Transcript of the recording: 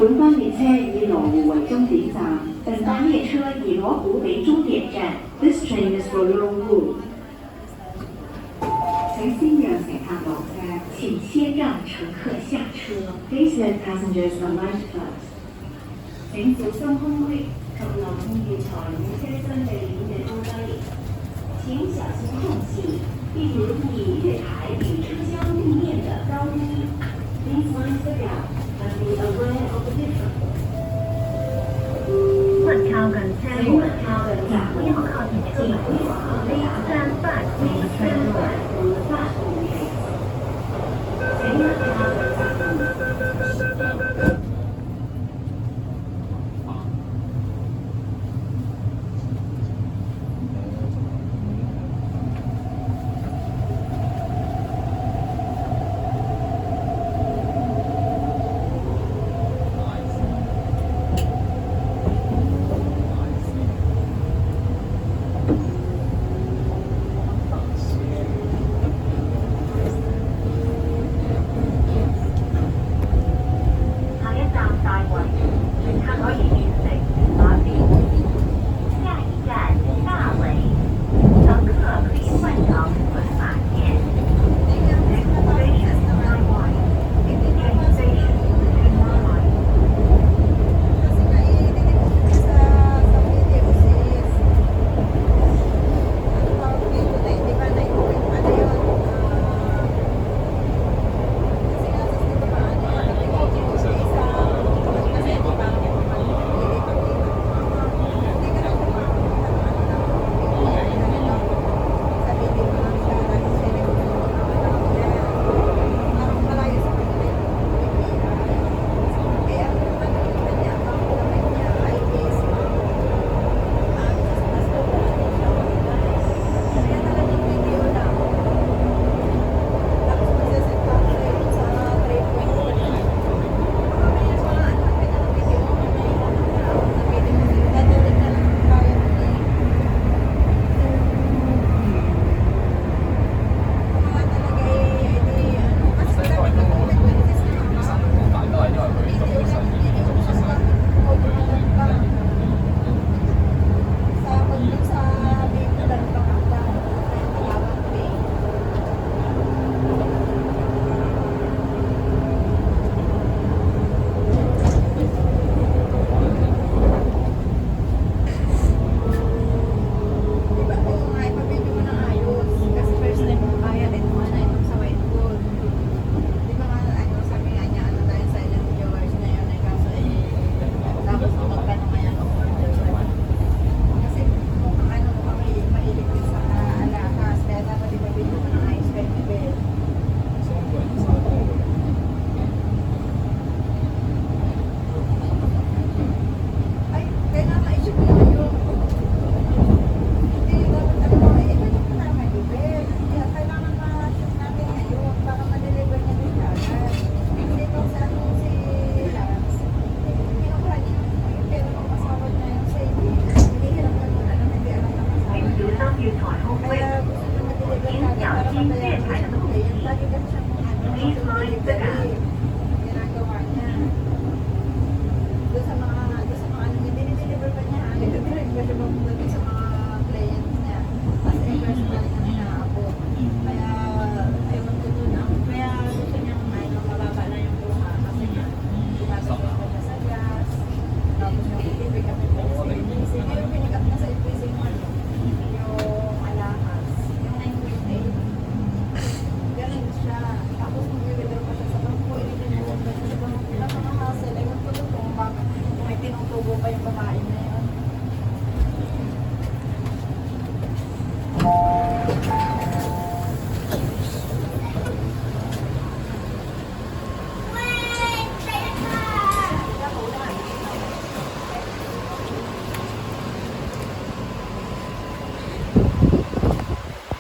本班列車以羅湖為終點站，本班列車以羅湖為終點站。This train is for Luohu。請先讓乘客落車，請先讓乘客下車。Please let passengers alight first。請小心空隙及留意月台與車身地面嘅高低。請小心空隙，並留意月台與車廂地面的高低。Please mind the gap and be aware of the difference。本靠近車門，請不要靠近車門。Please stand back from the train door。請勿靠近車門。请小心月台的空隙。Please mind the gap